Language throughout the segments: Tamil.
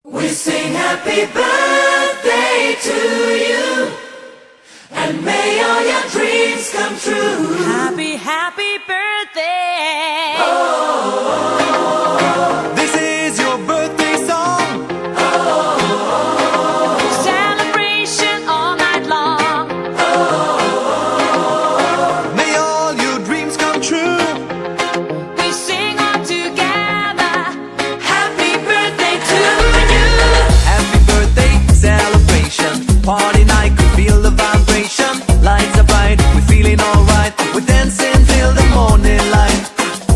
We sing happy birthday to you, and may all your dreams come true. Happy, happy birthday. This is your birthday song. Celebration all night long. May all your dreams come true. We sing all together. Happy birthday to you. Happy birthday celebration. Party night, could feel the vibration. Lights are bright, we're feeling alright. We're dancing till the morning light.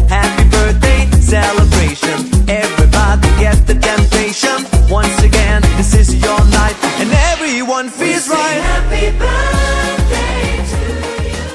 Happy birthday celebration. Everybody get the temptation. Once again, this is your night, and everyone feels Sing right. happy birthday to you.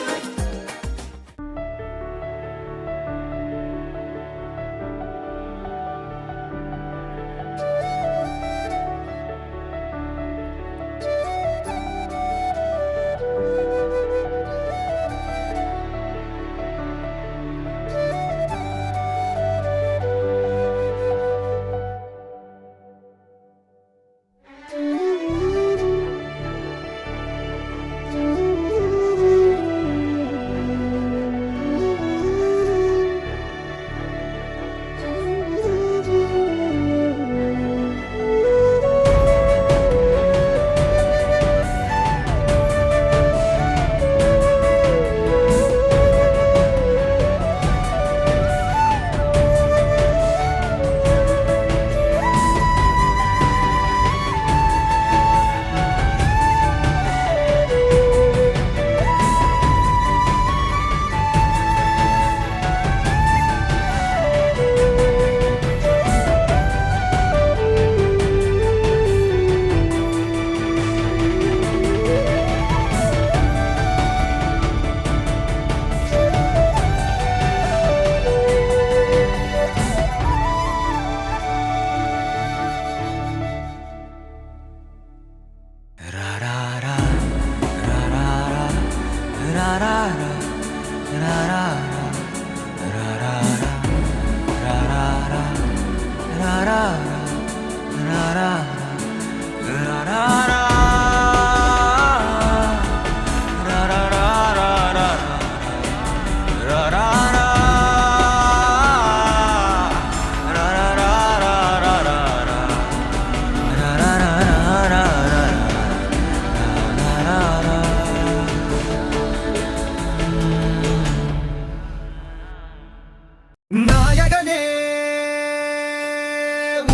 நாயகனே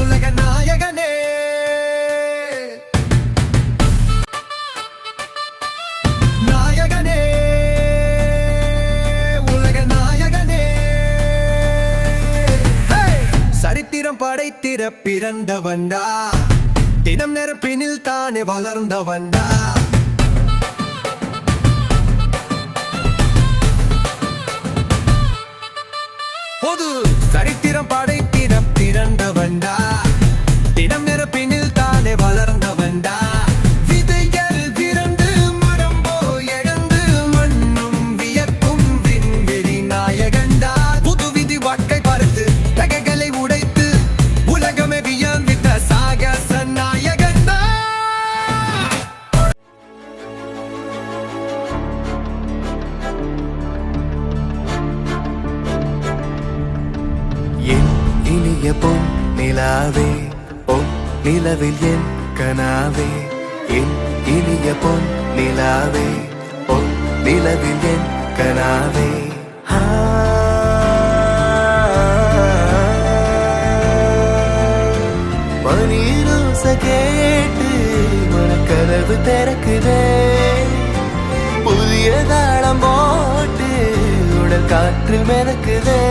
உலக நாயகனே நாயகனே உலக நாயகனே சரித்திரம் படைத்திட பிறந்தவன்டா தினம் நெருப்பினில் தானே வளர்ந்தவன்டா பொது சரித்திரம் படைத்திட பிறந்தவன்டா தினம் நெருப்பினில் தானே வளர்ந்தவன்டா விதைகள் பிறந்து மரம் போய் எழுந்து மண்ணும் வியக்கும் விண்வெளி நாயகன்டா புது விதி வாழ்க்கை பார்த்து தகைகளை உடைத்து உலகமே வியந்திட்ட சாகச நாயகன்டா என் இனிய பொன் நிலாவே பொன் நிலவில் என் கனாவே என் இனிய பொன் நிலாவே பொன் நிலவில் என் கனாவே மணிரோச கேட்டு மனக்கதவு திறக்குதே புதிய தாளம் போட்டு உடல் காற்றில் மிதக்குதே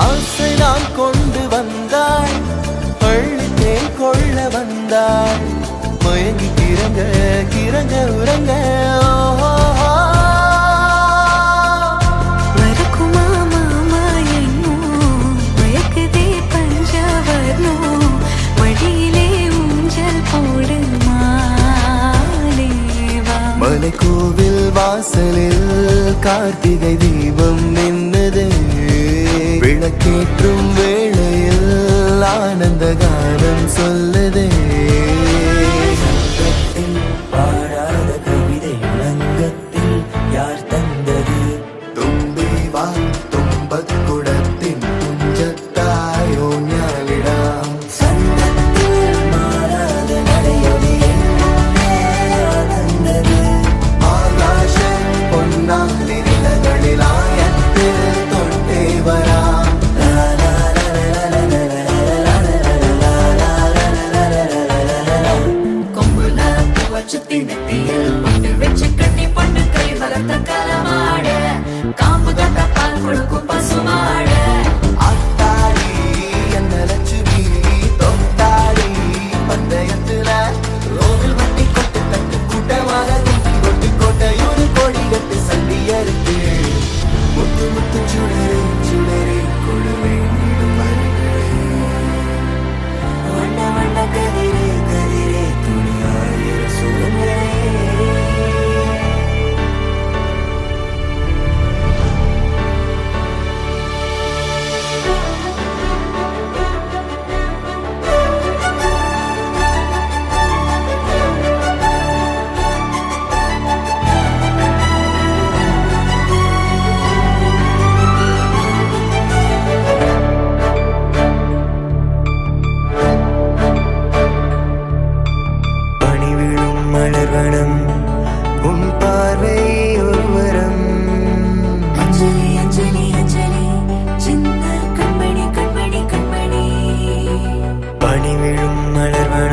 ஆசை நான் கொண்டு வந்தாள் பள்ளித்தேன் கொள்ள வந்தாள் மயங்கி கிறங்க கிறங்க உறங்க வரக்குமா மாமா என்னோ மயக்குதே பஞ்சவர்ணோ மடியிலே ஊஞ்சல் போடு மாலேவா மலைக்கோவில் வாசலில் கார்த்திகை தீபம் நின்னது விளக்கேற்றும் வேளையில் ஆனந்த கானம் சொல்லுதே. சங்கத்தில் பாடாத கவிதை உலகத்தில் யார் தந்தது? தும்பி வா தும்பக் குடத்தின் துஞ்சத்தாயோ ஞாலிடாம். சங்கத்தில் மாறாத நடையொலி என்னே தந்தது. ஆகாசம் பொன்னாலி நிலங்களில் ஆயத்தில் தொட்டே வராம். கொம்புல பூவச்சு தினத்தியில் பொட்டு வச்சு கட்டி பொண்ணு கை வளர்த்த களமாட. காம்பு தொட்ட பால் கொடுக்கும் பசுமாட. அத்தாடி என்ன லட்சுமி தொட்டாடி பந்தயத்துல ரோவில் வட்டி கொட்டு தட்டு கூட்டமாக தூக்கி கொட்டு கோட்டையூரு கோடி கட்டு சண்டி அறுத்து முத்து முத்து சுடரே சுடரே கொடுவே வண்ண வண்ண கதிரே கதிரே துணியாயிர சுகங்களே. பணிவிழும் மலர்வனம் உன் பார்வை ஒரு வரம். அஞ்சலி அஞ்சலி அஞ்சலி சின்ன கண்மணி கண்மணி கண்மணி. பணிவிழும் மலர்வனம்